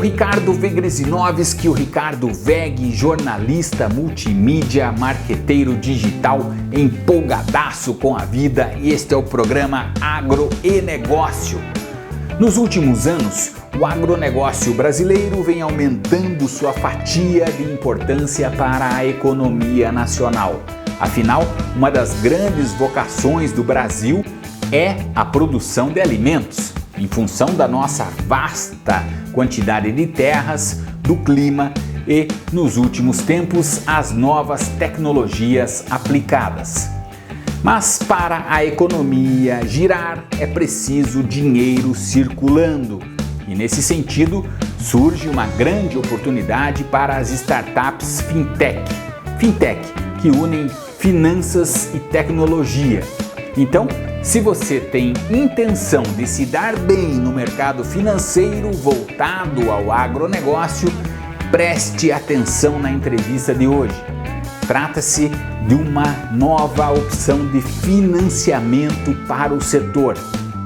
Ricardo Vegrezinovski, o Ricardo Veg, jornalista, multimídia, marqueteiro digital, empolgadaço com a vida, e este é o programa Agro e Negócio. Nos últimos anos, o agronegócio brasileiro vem aumentando sua fatia de importância para a economia nacional. Afinal, uma das grandes vocações do Brasil é a produção de alimentos, em função da nossa vasta quantidade de terras, do clima e, nos últimos tempos, as novas tecnologias aplicadas. Mas para a economia girar é preciso dinheiro circulando. E nesse sentido, surge uma grande oportunidade para as startups fintech que unem finanças e tecnologia. Então, se você tem intenção de se dar bem no mercado financeiro voltado ao agronegócio, preste atenção na entrevista de hoje. Trata-se de uma nova opção de financiamento para o setor,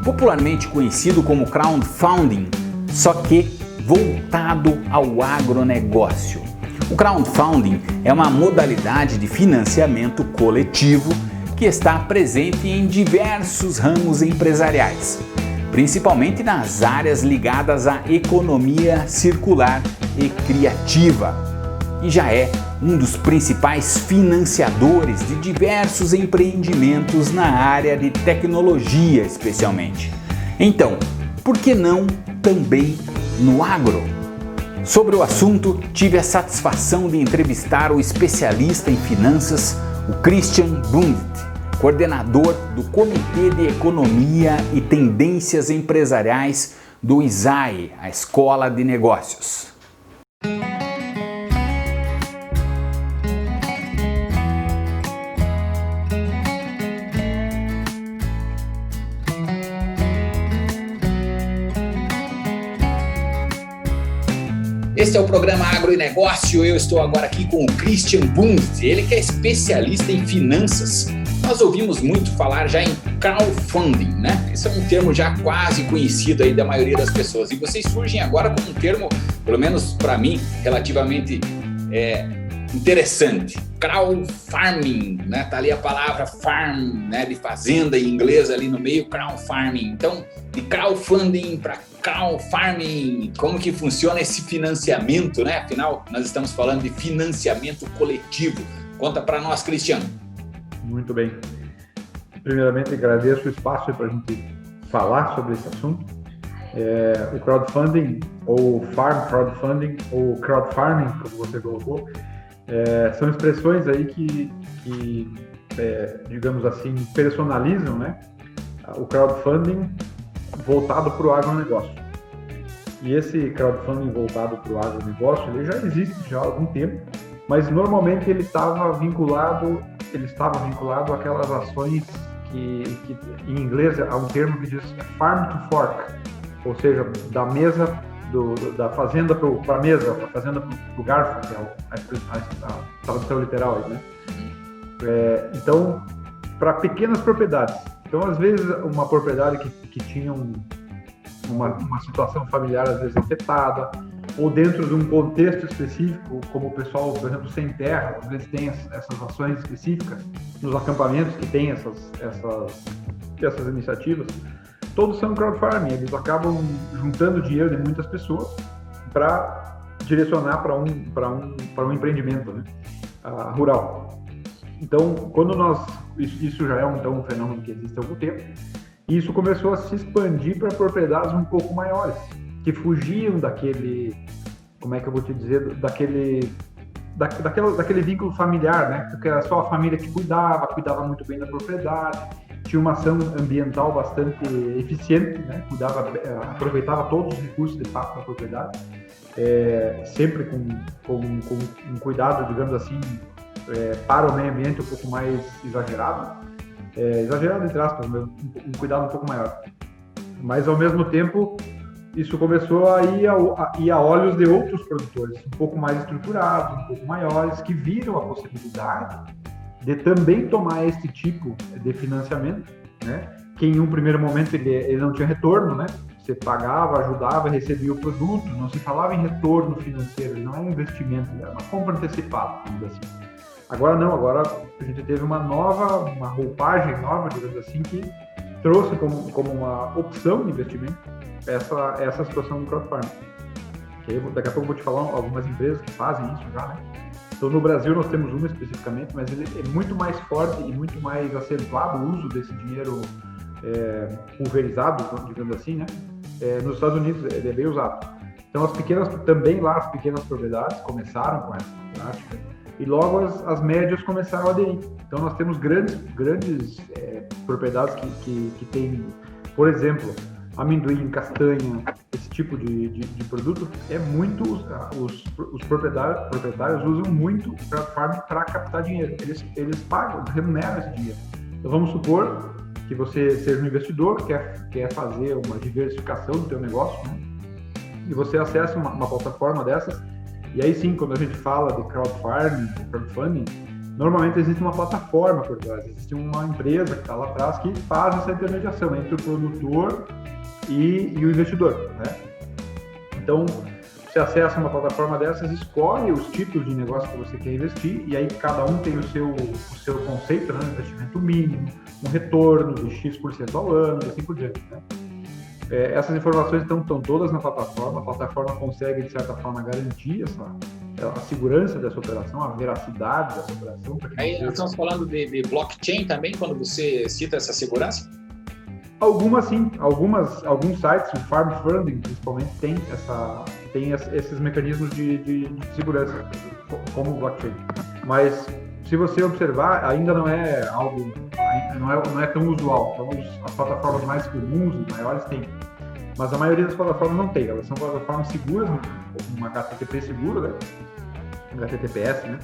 popularmente conhecido como crowdfunding, só que voltado ao agronegócio. O crowdfunding é uma modalidade de financiamento coletivo que está presente em diversos ramos empresariais, principalmente nas áreas ligadas à economia circular e criativa, e já é um dos principais financiadores de diversos empreendimentos na área de tecnologia, especialmente. Então, por que não também no agro? Sobre o assunto, tive a satisfação de entrevistar o especialista em finanças, o Christian Bundt, coordenador do Comitê de Economia e Tendências Empresariais do ISAE, a Escola de Negócios. Este é o programa Agro e Negócio. Eu estou agora aqui com o Christian Bundt, ele que é especialista em finanças. Nós ouvimos muito falar já em crowdfunding, né? Esse é um termo já quase conhecido aí da maioria das pessoas. E vocês surgem agora como um termo, pelo menos para mim, relativamente interessante. Crowdfarming, né? Tá ali a palavra farm, né? De fazenda em inglês ali no meio, crowdfarming. Então, de crowdfunding para crowdfarming, como que funciona esse financiamento, né? Afinal, nós estamos falando de financiamento coletivo. Conta para nós, Cristiano. Muito bem. Primeiramente, agradeço o espaço para a gente falar sobre esse assunto. O crowdfunding, ou farm crowdfunding, ou crowdfarming, como você colocou, são expressões aí que digamos assim, personalizam, né, o crowdfunding voltado para o agronegócio. E esse crowdfunding voltado para o agronegócio, ele já existe já há algum tempo, mas normalmente ele estava vinculado àquelas ações que em inglês há um termo que diz farm to fork, ou seja, da mesa, da fazenda para a mesa, da fazenda para o garfo, que é a tradução literal aí, né? Então, para pequenas propriedades. Então, às vezes, uma propriedade que tinha uma situação familiar, às vezes, afetada, ou dentro de um contexto específico, como o pessoal, por exemplo, sem terra, às vezes tem essas ações específicas nos acampamentos que tem essas iniciativas, todos são crowdfarming, eles acabam juntando dinheiro de muitas pessoas para direcionar para um empreendimento, né, rural. Então, isso já é um fenômeno que existe há algum tempo, e isso começou a se expandir para propriedades um pouco maiores, que fugiam daquele, como é que eu vou te dizer, daquele vínculo familiar, né? Porque era só a família que cuidava muito bem da propriedade, tinha uma ação ambiental bastante eficiente, né? Aproveitava todos os recursos de fato da propriedade, sempre com um cuidado, digamos assim, para o meio ambiente um pouco mais exagerado, exagerado entre aspas, um cuidado um pouco maior. Mas ao mesmo tempo, isso começou a ir a olhos de outros produtores, um pouco mais estruturados, um pouco maiores, que viram a possibilidade de também tomar esse tipo de financiamento, né? Que em um primeiro momento ele não tinha retorno, né? Você pagava, ajudava, recebia o produto, não se falava em retorno financeiro, não era um investimento, era uma compra antecipada, digamos assim. Agora não, agora a gente teve uma roupagem nova, digamos assim, que trouxe como uma opção de investimento essa situação do crowdfunding. Daqui a pouco eu vou te falar algumas empresas que fazem isso já, né? Então, no Brasil nós temos uma especificamente, mas ele é muito mais forte e muito mais acentuado o uso desse dinheiro pulverizado, digamos assim, né? Nos Estados Unidos ele é bem usado. Então, as pequenas propriedades começaram com essa prática e logo as médias começaram a aderir. Então, nós temos grandes propriedades que têm, por exemplo, amendoim, castanha, esse tipo de produto, os proprietários usam muito o crowdfunding para captar dinheiro. Eles pagam, remuneram esse dinheiro. Então, vamos supor que você seja um investidor, quer fazer uma diversificação do teu negócio, né? E você acessa uma plataforma dessas, e aí sim, quando a gente fala de crowdfunding, normalmente existe uma plataforma por trás, existe uma empresa que está lá atrás que faz essa intermediação entre o produtor e o investidor, né? Então, você acessa uma plataforma dessas, escolhe os tipos de negócio que você quer investir, e aí cada um tem o seu conceito, né? Investimento mínimo, um retorno de X% ao ano, e assim por diante, né? Essas informações estão todas na plataforma, a plataforma consegue, de certa forma, garantir a segurança dessa operação, a veracidade dessa operação. Aí nós estamos falando de blockchain também, quando você cita essa segurança? Algumas sim, alguns sites, o Farm Funding principalmente, tem esses mecanismos de segurança, como o blockchain. Mas se você observar, ainda não é algo, não é tão usual. Então, as plataformas mais comuns e maiores têm. Mas a maioria das plataformas não tem, elas são plataformas seguras, um HTTP seguro, né? Um HTTPS, né?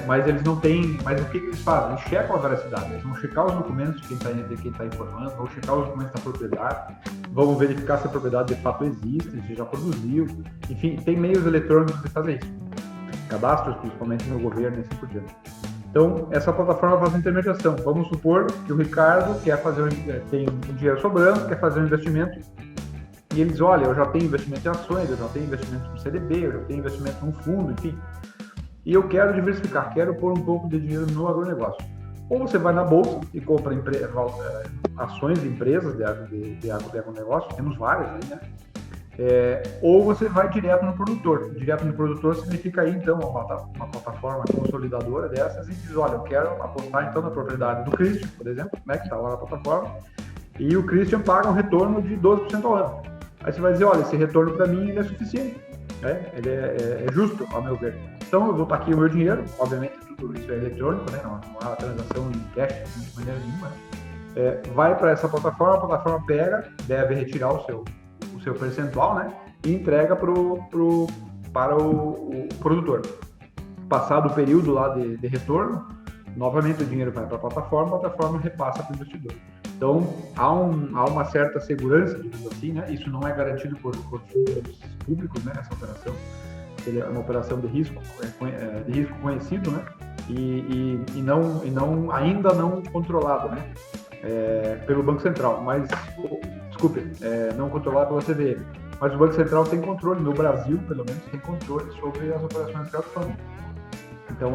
Mas eles não têm. Mas o que eles fazem? Eles checam a veracidade, eles vão checar os documentos de quem está informando, vão checar os documentos da propriedade, vão verificar se a propriedade de fato existe, se já produziu. Enfim, tem meios eletrônicos de fazer isso. Cadastros, principalmente no governo e assim por diante. Então, essa plataforma faz intermediação. Vamos supor que o Ricardo tem um dinheiro sobrando, quer fazer um investimento, e ele diz, olha, eu já tenho investimento em ações, eu já tenho investimento no CDB, eu já tenho investimento num fundo, enfim, e eu quero diversificar, quero pôr um pouco de dinheiro no agronegócio. Ou você vai na bolsa e compra ações de empresas de agronegócio, temos várias aí, né? Ou você vai direto no produtor. Direto no produtor significa aí, então, uma plataforma consolidadora dessas e diz, olha, eu quero apostar então na propriedade do Christian, por exemplo, né, que está lá na plataforma, e o Christian paga um retorno de 12% ao ano. Aí você vai dizer, olha, esse retorno para mim ele é suficiente, né? Ele é justo, ao meu ver. Então eu vou estar aqui o meu dinheiro, obviamente tudo isso é eletrônico, né? Não há transação em cash de maneira nenhuma. Vai para essa plataforma, a plataforma deve retirar o seu percentual, né? E entrega para o produtor. Passado o período lá de retorno, novamente o dinheiro vai para a plataforma repassa para o investidor. Então, há uma certa segurança, digamos assim, né? Isso não é garantido por fundos públicos, né? Essa operação. Ele é uma operação de risco conhecido, né? E ainda não controlado, né? Pelo Banco Central, não controlado pela CVM. Mas o Banco Central tem controle, no Brasil, pelo menos, tem controle sobre as operações de crowdfunding. Então,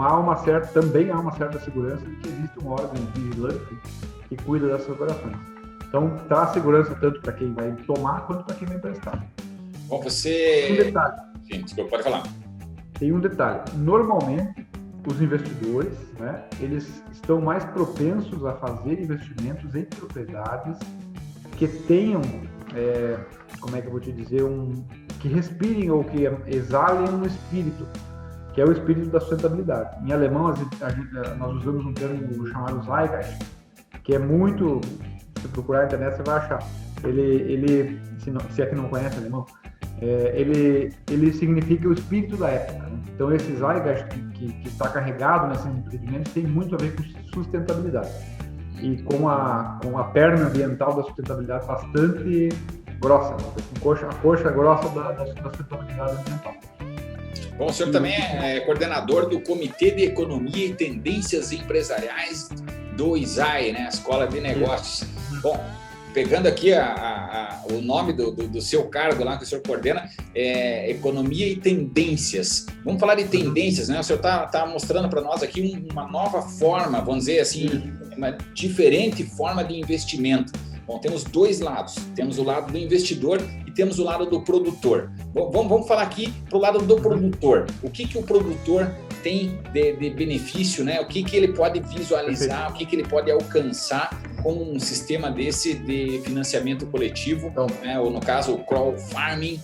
também há uma certa segurança de que existe um órgão vigilante que cuida dessas operações. Então, traz segurança tanto para quem vai tomar quanto para quem vai emprestar. Bom, você... Um detalhe. Sim, desculpa, pode falar. Tem um detalhe. Normalmente, os investidores, né, eles estão mais propensos a fazer investimentos em propriedades que tenham, como é que eu vou te dizer, que respirem ou que exalem um espírito, que é o espírito da sustentabilidade. Em alemão, nós usamos um termo chamado Zeitgeist, que é muito, se procurar na internet você vai achar. Ele se é que não conhece alemão, ele significa o espírito da época, né? Então, esse Zeitgeist que está carregado nesses empreendimentos tem muito a ver com sustentabilidade e com a perna ambiental da sustentabilidade bastante grossa, a coxa grossa da sustentabilidade ambiental. Bom, o senhor também é coordenador do Comitê de Economia e Tendências Empresariais do ISAE, né? A Escola de Negócios. Bom, pegando aqui o nome do seu cargo lá que o senhor coordena, Economia e Tendências. Vamos falar de tendências, né? O senhor está mostrando para nós aqui uma nova forma, vamos dizer assim, uma diferente forma de investimento. Bom, temos dois lados. Temos o lado do investidor e temos o lado do produtor. Vamos falar aqui para o lado do produtor. O que o produtor tem de benefício, né? O que ele pode visualizar, o que ele pode alcançar com um sistema desse de financiamento coletivo, né? Ou no caso, o crowdfarming.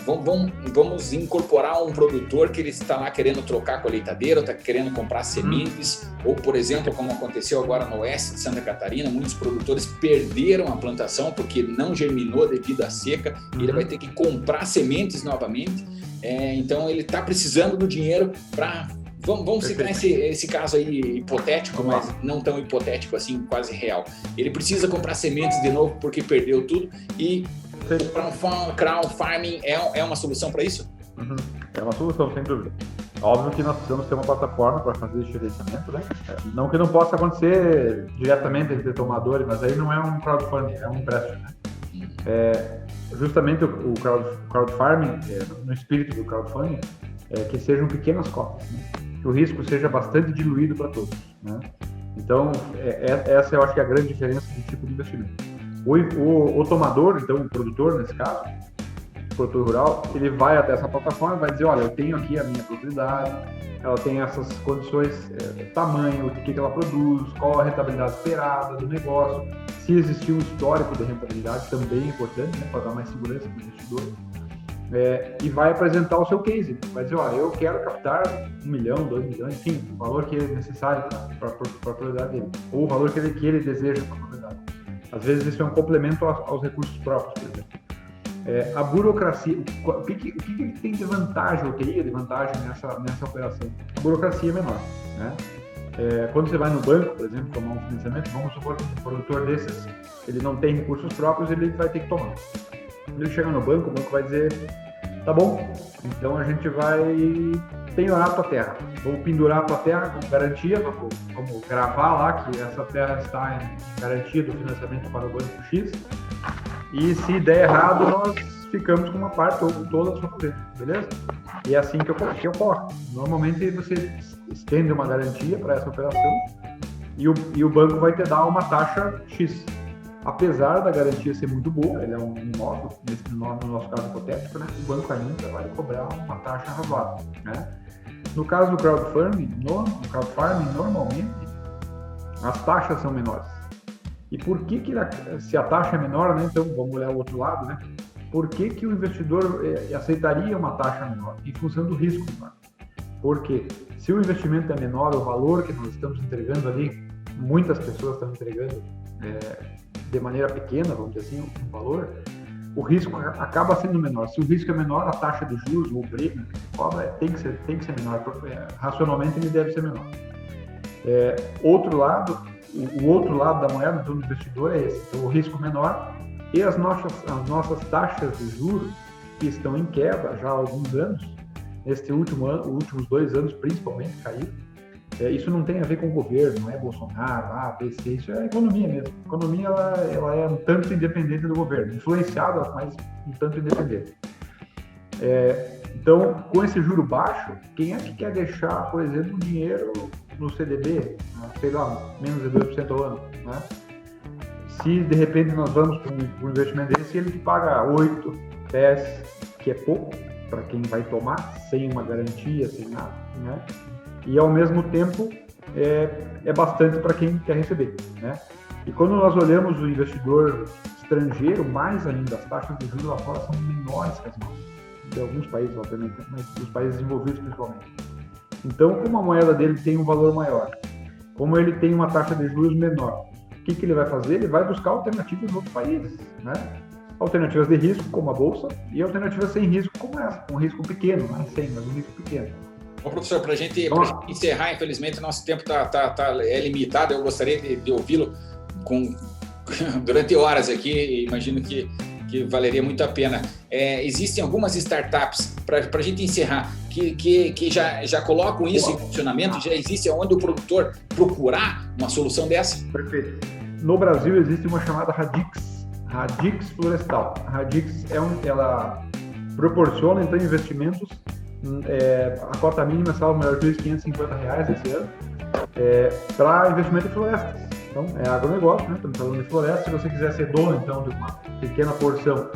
Vamos incorporar um produtor que ele está lá querendo trocar a colheitadeira, está querendo comprar sementes, ou, por exemplo, como aconteceu agora no oeste de Santa Catarina, muitos produtores perderam a plantação porque não germinou devido à seca, e ele vai ter que comprar sementes novamente. Então, ele está precisando do dinheiro para... Vamos citar esse caso aí hipotético, mas não tão hipotético assim, quase real. Ele precisa comprar sementes de novo porque perdeu tudo, e o crowdfarming é uma solução para isso? É uma solução, sem dúvida. Óbvio que nós precisamos ter uma plataforma para fazer esse gerenciamento, né? Não que não possa acontecer diretamente entre tomadores, mas aí não é um crowdfunding, é um empréstimo, né? Justamente o crowdfarming, no espírito do crowdfunding, que sejam pequenas cotas, né? Que o risco seja bastante diluído para todos, né? Então, essa eu acho que é a grande diferença do tipo de investimento. O tomador, então o produtor nesse caso, o produtor rural, ele vai até essa plataforma e vai dizer, olha, eu tenho aqui a minha propriedade, ela tem essas condições, tamanho, o que ela produz, qual a rentabilidade esperada do negócio, se existir um histórico de rentabilidade, também é importante, né, para dar mais segurança para o investidor, e vai apresentar o seu case, vai dizer, olha, eu quero captar 1 milhão, 2 milhões, enfim, o valor que é necessário para a propriedade dele, ou o valor que ele deseja para a propriedade. Às vezes isso é um complemento aos recursos próprios, por exemplo. A burocracia, o que ele tem de vantagem, ou teria de vantagem nessa operação? A burocracia é menor, né? Quando você vai no banco, por exemplo, tomar um financiamento, vamos supor que um produtor desses, ele não tem recursos próprios, ele vai ter que tomar. Quando ele chega no banco, o banco vai dizer, tá bom, então a gente vai penhorar a tua terra, vou pendurar a tua terra com garantia, vamos gravar lá que essa terra está em garantia do financiamento para o banco X, e se der errado, nós ficamos com uma parte ou com toda a sua propriedade, beleza? E é assim que ocorre. Normalmente você estende uma garantia para essa operação e o banco vai te dar uma taxa X. Apesar da garantia ser muito boa, ele é um imóvel, no nosso caso hipotético, né? O banco ainda vai cobrar uma taxa razoável, né? No caso do crowdfarming, normalmente as taxas são menores. E por que se a taxa é menor, né? Então vamos olhar o outro lado, né? Por que o investidor aceitaria uma taxa menor? Em função do risco menor. Porque se o investimento é menor, o valor que nós estamos entregando ali, muitas pessoas estão entregando de maneira pequena, vamos dizer assim, o valor, o risco acaba sendo menor. Se o risco é menor, a taxa de juros, o prêmio que se cobra tem que ser menor. Racionalmente ele deve ser menor. O outro lado da moeda do investidor é esse. Então, o risco menor e as nossas taxas de juros, que estão em queda já há alguns anos, últimos 2 anos principalmente caíram. Isso não tem a ver com o governo, não é Bolsonaro, PC, isso é economia mesmo. A economia ela é um tanto independente do governo, influenciada, mas um tanto independente. Então, com esse juro baixo, quem é que quer deixar, por exemplo, dinheiro no CDB, sei lá, menos de 2% ao ano, né? Se de repente nós vamos para um investimento desse, ele te paga 8, 10, que é pouco para quem vai tomar, sem uma garantia, sem nada, né? E ao mesmo tempo é bastante para quem quer receber, né? E quando nós olhamos o investidor estrangeiro, mais ainda, as taxas de juros lá fora são menores que as nossas, de alguns países, obviamente, mas dos países desenvolvidos principalmente. Então, como a moeda dele tem um valor maior, como ele tem uma taxa de juros menor, o que ele vai fazer? Ele vai buscar alternativas em outros países, né? Alternativas de risco, como a Bolsa, e alternativas sem risco, como essa, com risco pequeno, não é sem, mas um risco pequeno. Bom, professor, para a gente encerrar, infelizmente, nosso tempo é limitado. Eu gostaria de ouvi-lo durante horas aqui, imagino que valeria muito a pena. Existem algumas startups, para a gente encerrar, que já colocam isso em funcionamento, já existe onde o produtor procurar uma solução dessa? Perfeito. no Brasil existe uma chamada Radix Florestal. A Radix ela proporciona então investimentos, a cota mínima, salvo melhor juízo, R$550 esse ano, para investimento em florestas. Então, é agronegócio, né? Estamos falando de floresta. Se você quiser ser dono, então, de uma pequena porção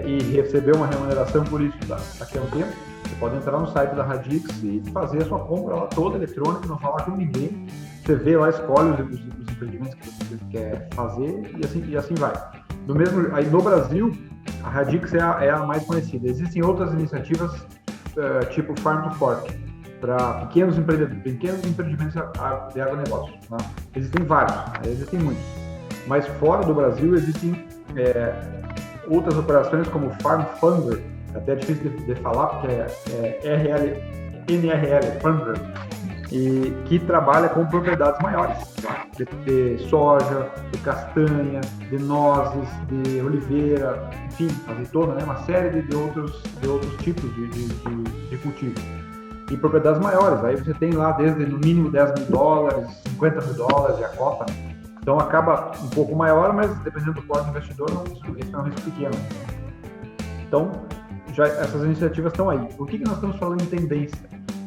e receber uma remuneração por isso daqui a um tempo, você pode entrar no site da Radix e fazer a sua compra lá toda eletrônica, não falar com ninguém. Você vê lá, escolhe os empreendimentos que você quer fazer e assim vai. Aí no Brasil, a Radix é a mais conhecida. Existem outras iniciativas tipo Farm to Fork, para pequenos empreendimentos de agronegócio. Tá? Existem vários, existem muitos. Mas fora do Brasil existem outras operações como o Farm Funder, até difícil de falar porque NRL Funder, e que trabalha com propriedades maiores, tá? de soja, de castanha, de nozes, de oliveira, enfim, azeitona, né? Uma série de outros tipos de cultivo. E propriedades maiores, aí você tem lá desde no mínimo $10 mil, $50 mil a cota, né? Então acaba um pouco maior, mas dependendo do porte do investidor, esse é um risco pequeno. Então, já essas iniciativas estão aí. Por que nós estamos falando em tendência?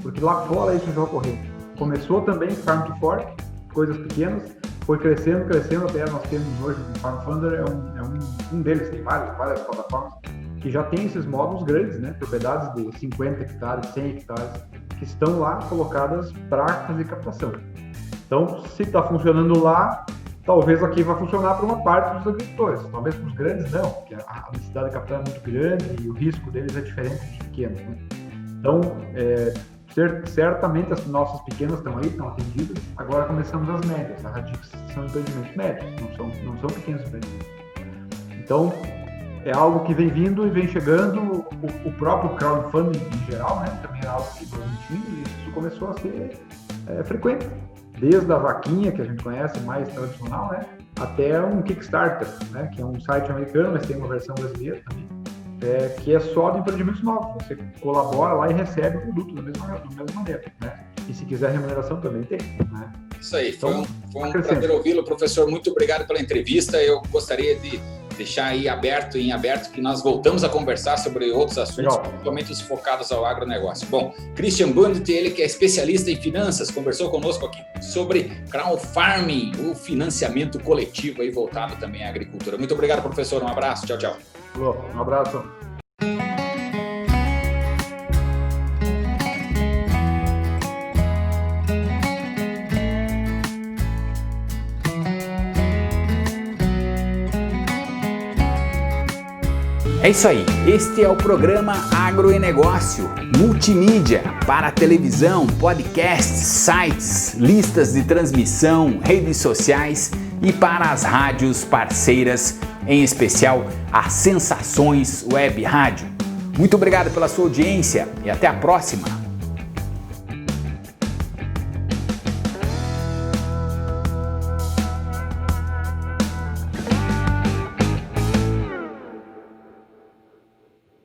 Porque lá fora isso já ocorreu. Começou também Farm to Fork, coisas pequenas, foi crescendo, até nós temos hoje o Farm Funder, é um deles, tem várias plataformas que já tem esses módulos grandes, né? Propriedades de 50 hectares, 100 hectares, que estão lá colocadas para fazer captação. Então, se está funcionando lá, talvez aqui vai funcionar para uma parte dos agricultores, talvez para os grandes não, porque a necessidade de captar é muito grande e o risco deles é diferente dos pequenos, né? Então, certamente as nossas pequenas estão aí, estão atendidas. Agora começamos as médias. A Radix são empreendimentos médios, não são pequenos empreendimentos. Então, é algo que vem vindo e vem chegando. O próprio crowdfunding em geral, né, também é algo que foi sentindo, e isso começou a ser frequente. Desde a vaquinha, que a gente conhece, mais tradicional, né, até um Kickstarter, né, que é um site americano, mas tem uma versão brasileira também, que é só de empreendimentos novos. Você colabora lá e recebe o produto da mesma maneira, né? E se quiser remuneração também tem, né? Isso aí, então, foi um prazer ouvi-lo, professor. Muito obrigado pela entrevista. Eu gostaria de deixar aí em aberto que nós voltamos a conversar sobre outros assuntos, principalmente os focados ao agronegócio. Bom, Christian Bundit, ele que é especialista em finanças, conversou conosco aqui sobre crowdfarming, o financiamento coletivo aí voltado também à agricultura. Muito obrigado, professor. Um abraço. Tchau, tchau. Um abraço. É isso aí, este é o programa Agro e Negócio, multimídia para televisão, podcasts, sites, listas de transmissão, redes sociais e para as rádios parceiras, em especial a Sensações Web Rádio. Muito obrigado pela sua audiência e até a próxima!